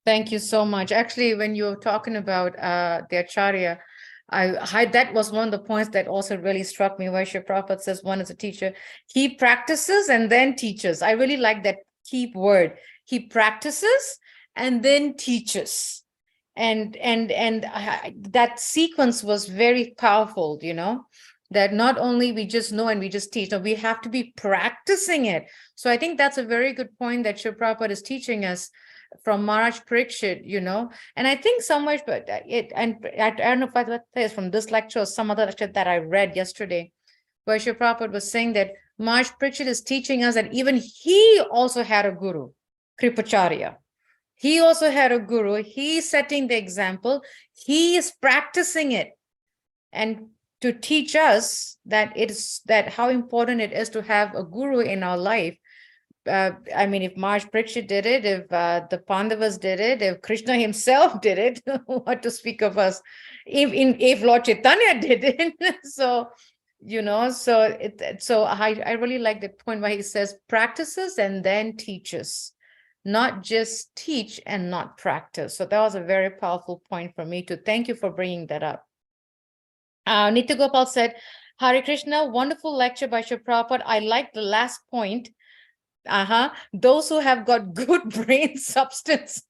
Thank you so much. Actually, when you were talking about the Acharya, that was one of the points that also really struck me, where Shri Prabhupada says one is a teacher. He practices and then teaches. I really like that key word. He practices and then teaches. And that sequence was very powerful, you know, that not only we just know and we just teach, no, we have to be practicing it. So I think that's a very good point that Shri Prabhupada is teaching us from Maharaj Parikshit, you know, and I think somewhere, but I don't know if that is from this lecture or some other lecture that I read yesterday, where Shri Prabhupada was saying that Maharaj Parikshit is teaching us that even he also had a guru, Kripacharya. He also had a guru. He's setting the example. He is practicing it, and to teach us that it's that how important it is to have a guru in our life. I mean, if Maharaj Parikshit did it, if the Pandavas did it, if Krishna himself did it, what to speak of us? If Lord Chaitanya did it, so you know, so I really like the point where he says practices and then teaches, not just teach and not practice. So that was a very powerful point for me to thank you for bringing that up. Nitya Gopal said, Hare Krishna, wonderful lecture by Shri Prabhupada. I like the last point. Those who have got good brain substance.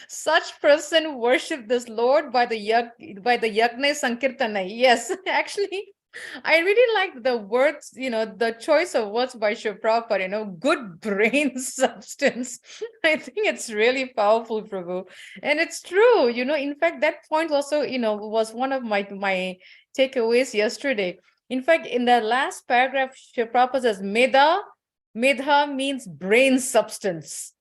Such person worship this Lord by the Yagna Sankirtana. Yes, actually, I really like the words, you know, the choice of words by Shri Prabhupada, you know, good brain substance. I think it's really powerful, Prabhu. And it's true, you know, in fact, that point also, you know, was one of my takeaways yesterday. In fact, in the last paragraph, Shri Prabhupada says, Medha means brain substance.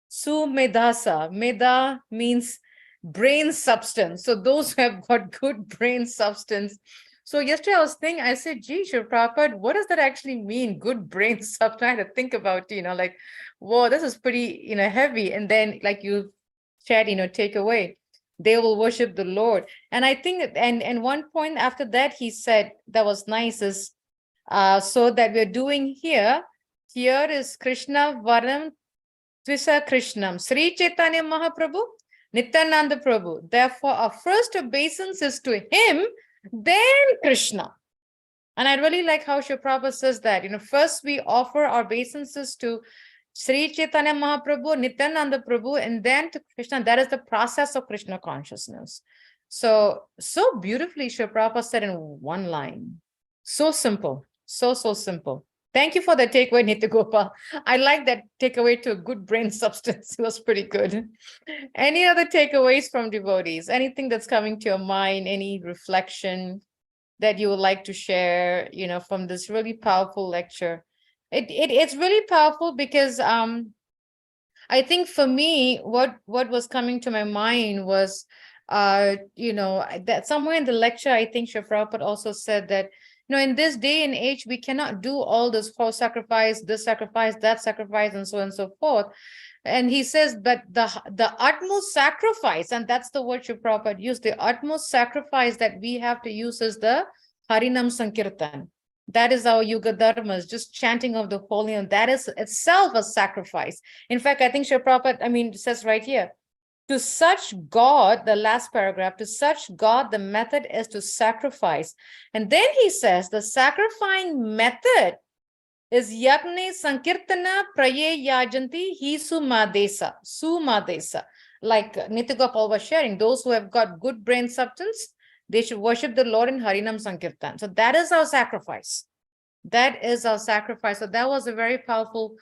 Sumedhasa. Medha means brain substance. So those who have got good brain substance. So yesterday I was thinking, I said, gee, Shri Prabhupada, what does that actually mean? Good brain substance. I had to think about, you know, like, whoa, this is pretty, you know, heavy. And then like you shared, you know, take away. They will worship the Lord. And I think, and one point after that, he said, that was nice is, so that we're doing here is Krishna Varam Tvisa Krishnam, Sri Chaitanya Mahaprabhu, Nityananda Prabhu. Therefore, our first obeisance is to him, then Krishna. And I really like how Shri Prabhupada says that, you know, first we offer our obeisances to Sri Chaitanya Mahaprabhu, Nityananda Prabhu, and then to Krishna. That is the process of Krishna consciousness. So beautifully Shri Prabhupada said in one line. So simple, so simple. Thank you for the takeaway, Nitya Gopal. I like that takeaway to a good brain substance. It was pretty good. Any other takeaways from devotees? Anything that's coming to your mind? Any reflection that you would like to share, you know, from this really powerful lecture? It's really powerful because I think for me, what was coming to my mind was, you know, that somewhere in the lecture, I think Shri Prabhupada also said that, you know, in this day and age, we cannot do all this whole sacrifice, this sacrifice, that sacrifice, and so on and so forth. And he says, but the utmost sacrifice, and that's the word Shri Prabhupada used, the utmost sacrifice that we have to use is the Harinam Sankirtan. That is our Yuga Dharmas, just chanting of the holy name. That is itself a sacrifice. In fact, I think Shri Prabhupada, says right here, to such God, the last paragraph, to such God, the method is to sacrifice. And then he says, the sacrificing method is Yagne Sankirtana Praye Yajanti Hi Sumadesa. Like Nitya Gopal was sharing, those who have got good brain substance, they should worship the Lord in Harinam Sankirtan. So that is our sacrifice. That is our sacrifice. So that was a very powerful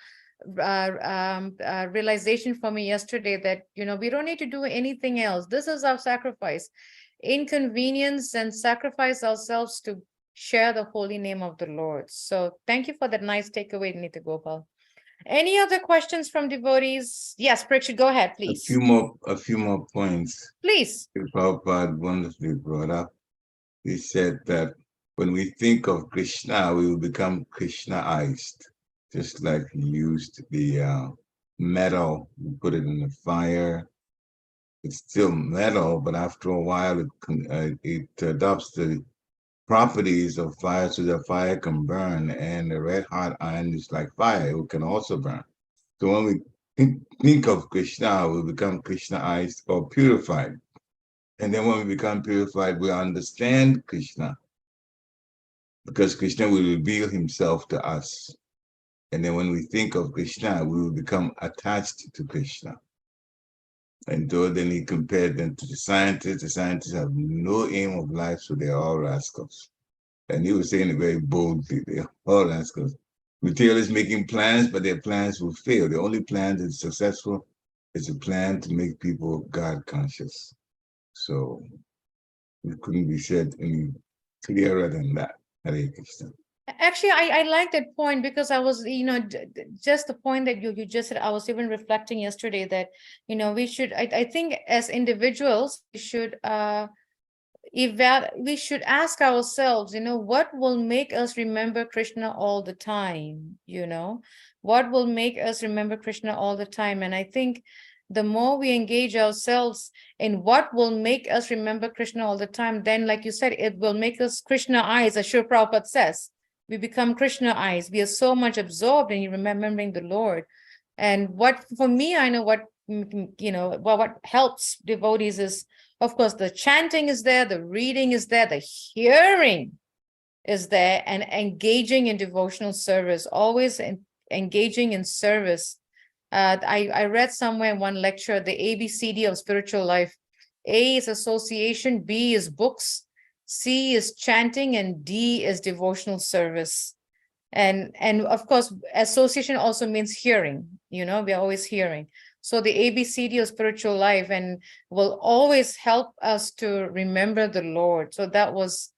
realization for me yesterday that, you know, we don't need to do anything else. This is our sacrifice. Inconvenience and sacrifice ourselves to share the holy name of the Lord. So thank you for that nice takeaway, Nitya Gopal. Any other questions from devotees? Yes, Parikshit, go ahead, please. A few more points. Please. Prabhupada wonderfully brought up. He said that when we think of Krishna, we will become Krishnaized, just like he used the metal, you put it in the fire. It's still metal, but after a while, it adopts the properties of fire so that fire can burn, and the red hot iron is like fire, it can also burn. So when we think of Krishna, we become Krishnaized or purified. And then when we become purified, we understand Krishna because Krishna will reveal himself to us. And then when we think of Krishna, we will become attached to Krishna. And so then he compared them to the scientists. The scientists have no aim of life, so they're all rascals. And he was saying it very boldly, they're all rascals. Materialists making plans, but their plans will fail. The only plan that's successful is a plan to make people God conscious. So it couldn't be said any clearer than that. Hare Krishna. Actually, I like that point because I was, just the point that you just said, I was even reflecting yesterday that, we should, I think as individuals, we should we should ask ourselves, what will make us remember Krishna all the time? What will make us remember Krishna all the time? And I think the more we engage ourselves in what will make us remember Krishna all the time, then, like you said, it will make us Krishna eyes, as Srila Prabhupada says. We become Krishna eyes. We are so much absorbed in remembering the Lord. And what, for me, I know what, what helps devotees is, of course, the chanting is there, the reading is there, the hearing is there, and engaging in devotional service, always engaging in service. I read somewhere in one lecture, the ABCD of spiritual life. A is association, B is books, C is chanting, and D is devotional service. And of course, association also means hearing, we're always hearing. So the ABCD of spiritual life and will always help us to remember the Lord. So that was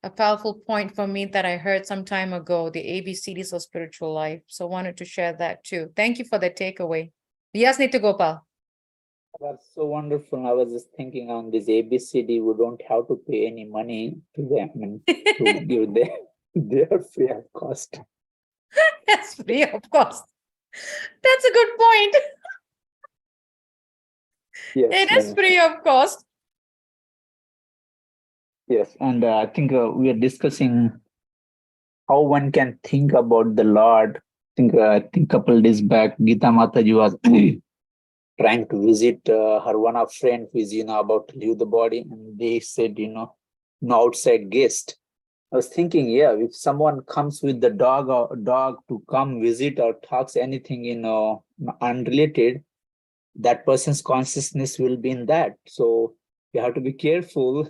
a powerful point for me that I heard some time ago, the ABCDs of spiritual life. So wanted to share that too. Thank you for the takeaway. Yes, Nitya Gopal. That's so wonderful. I was just thinking on this ABCD, we don't have to pay any money to them and to give them. They are free of cost. That's free of cost. That's a good point. Yes, it is free of cost. Yes, and I think we are discussing how one can think about the Lord. I think couple days back, Gita Mataji was trying to visit her one of friend who is about to leave the body, and they said no outside guest. I was thinking, if someone comes with the dog or dog to come visit or talks anything unrelated, that person's consciousness will be in that. So we have to be careful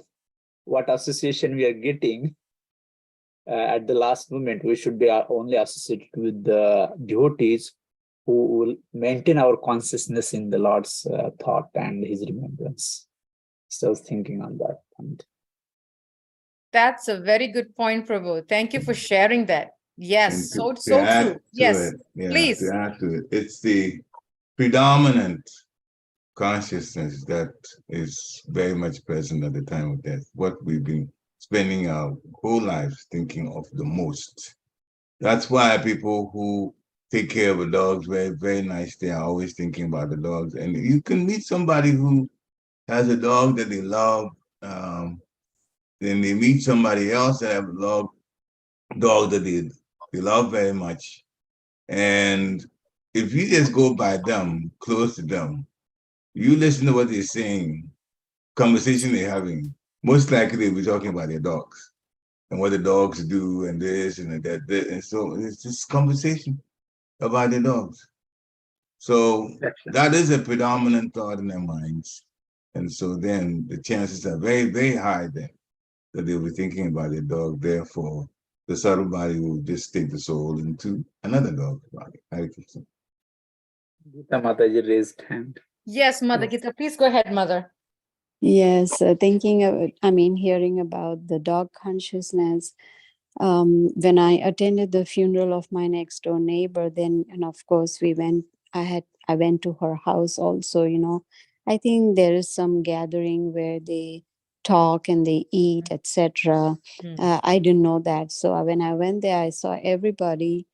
what association we are getting. At the last moment, we should be only associated with the devotees who will maintain our consciousness in the Lord's thought and his remembrance. So I was thinking on that point. That's a very good point, Prabhu. Thank you for sharing that. Yes, so true. Yes, please. To add to it, it's the predominant consciousness that is very much present at the time of death. What we've been spending our whole lives thinking of the most. That's why people who take care of the dogs very, very nice, they are always thinking about the dogs. And you can meet somebody who has a dog that they love, then they meet somebody else that have a dog that they love very much. And if you just go by them, close to them, you listen to what they're saying, conversation they're having, most likely they'll be talking about their dogs and what the dogs do and this and that. And so it's just conversation about their dogs. So that is a predominant thought in their minds. And so then the chances are very, very high then that they'll be thinking about their dog. Therefore, the subtle body will just take the soul into another dog's body. Gita Mataji raised hand. Yes, Mother Gita, please go ahead, Mother. Yes, hearing about the dog consciousness. When I attended the funeral of my next door neighbor, then, and of course I went to her house also, I think there is some gathering where they talk and they eat, etc. I didn't know that. So when I went there, I saw everybody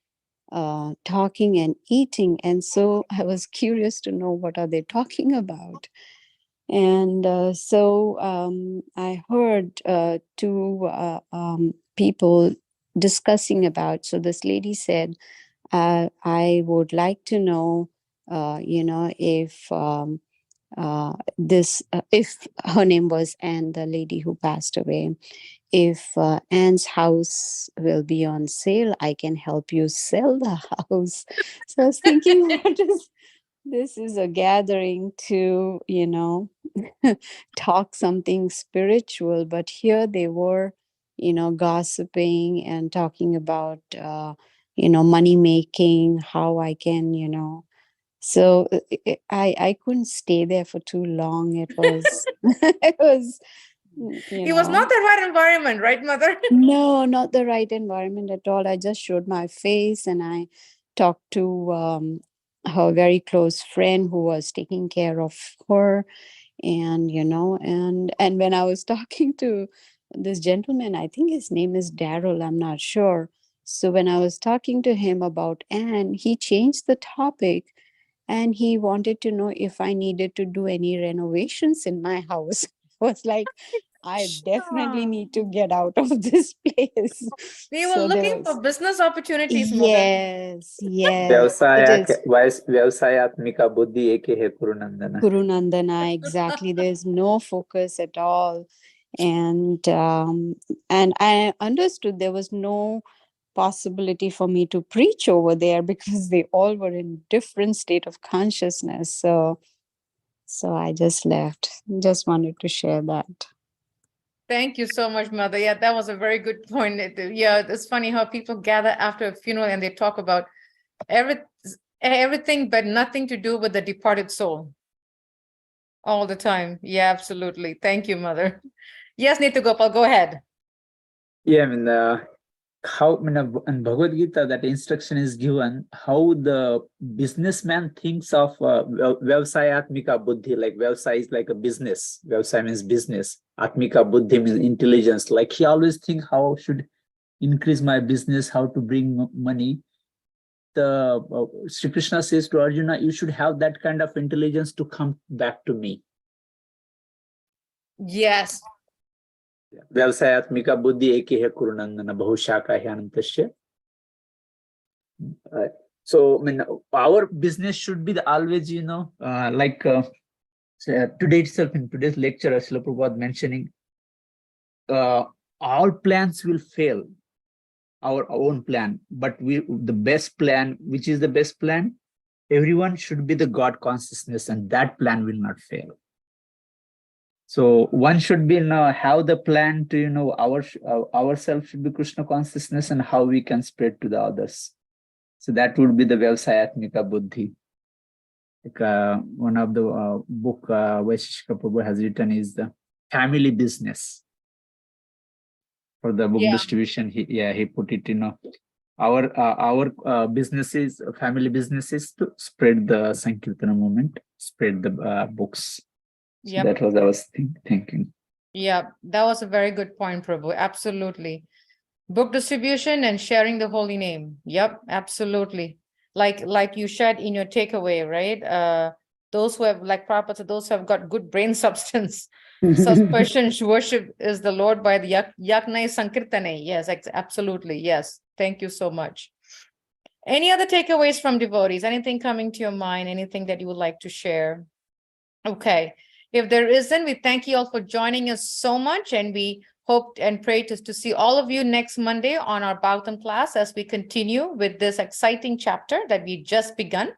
talking and eating. And so I was curious to know what are they talking about. And so I heard two people discussing about. So this lady said, I would like to know if her name was Anne, the lady who passed away, if Anne's house will be on sale, I can help you sell the house. So I was thinking, this is a gathering to, talk something spiritual, but here they were, gossiping and talking about, money making, how I can, so I couldn't stay there for too long. It was, it was, It was not the right environment, right, Mother? no, not the right environment at all. I just showed my face and I talked to her very close friend who was taking care of her. And, and when I was talking to this gentleman, I think his name is Daryl, I'm not sure. So when I was talking to him about Anne, he changed the topic and he wanted to know if I needed to do any renovations in my house. I was like, I definitely need to get out of this place. We were So there looking was, for business opportunities, Mother. yes, it is. व्यवसायात्मिका बुद्धि एक है गुरुनंदन. Guru Nandana, exactly. There's no focus at all. And I understood there was no possibility for me to preach over there because they all were in different state of consciousness. So I just left. Just wanted to share that. Thank you so much, Mother. Yeah, that was a very good point. Yeah, it's funny how people gather after a funeral and they talk about everything but nothing to do with the departed soul all the time. Yeah, absolutely. Thank you, Mother. Yes, Nitya Gopal, go ahead. Yeah, I mean, how in Bhagavad Gita that instruction is given how the businessman thinks of Vyavsayatmika buddhi, like Vyavsaya is like a business. Vyavsaya means business. Atmika buddhi means intelligence. Like he always think how should increase my business, how to bring money. The Sri Krishna says to Arjuna, you should have that kind of intelligence to come back to me. Yes. व्यवसायात्मिका बुद्धि एक ही है कुरुनंदन बहुशाखा ह्यानंतस्य. So I mean our business should be always today itself in today's lecture Srila Prabhupada mentioning all plans will fail, our own plan, but the best plan, which is the best plan, everyone should be the God consciousness and that plan will not fail. So one should be have the plan to ourselves should be Krishna consciousness and how we can spread to the others. So that would be the Vyavsayatmika buddhi. Like one of the book Vaisheshika Prabhu has written is the family business. For the book distribution, he put it our businesses, family businesses to spread the Sankirtana movement, spread the books. So that was I was thinking. Yeah, that was a very good point, Prabhu. Absolutely. Book distribution and sharing the holy name. Yep, absolutely. Like you shared in your takeaway, right? Those who have, like Prabhupada said, those who have got good brain substance. Such persons worship is the Lord by the Yaknai Sankirtane. Yes, absolutely. Yes. Thank you so much. Any other takeaways from devotees? Anything coming to your mind? Anything that you would like to share? Okay. If there isn't, we thank you all for joining us so much, and we hope and pray to see all of you next Monday on our Bhagavatam class as we continue with this exciting chapter that we just begun.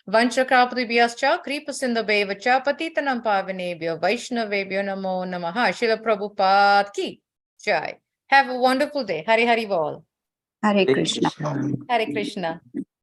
Vanchakrapatibhyascha kripasindhabheva patitanam pavanebhyo Vaishnavebhyo namo namaha. Srila Prabhupada ki jai. Have a wonderful day. Hari Hari Bol. Hare Krishna. Hare Krishna.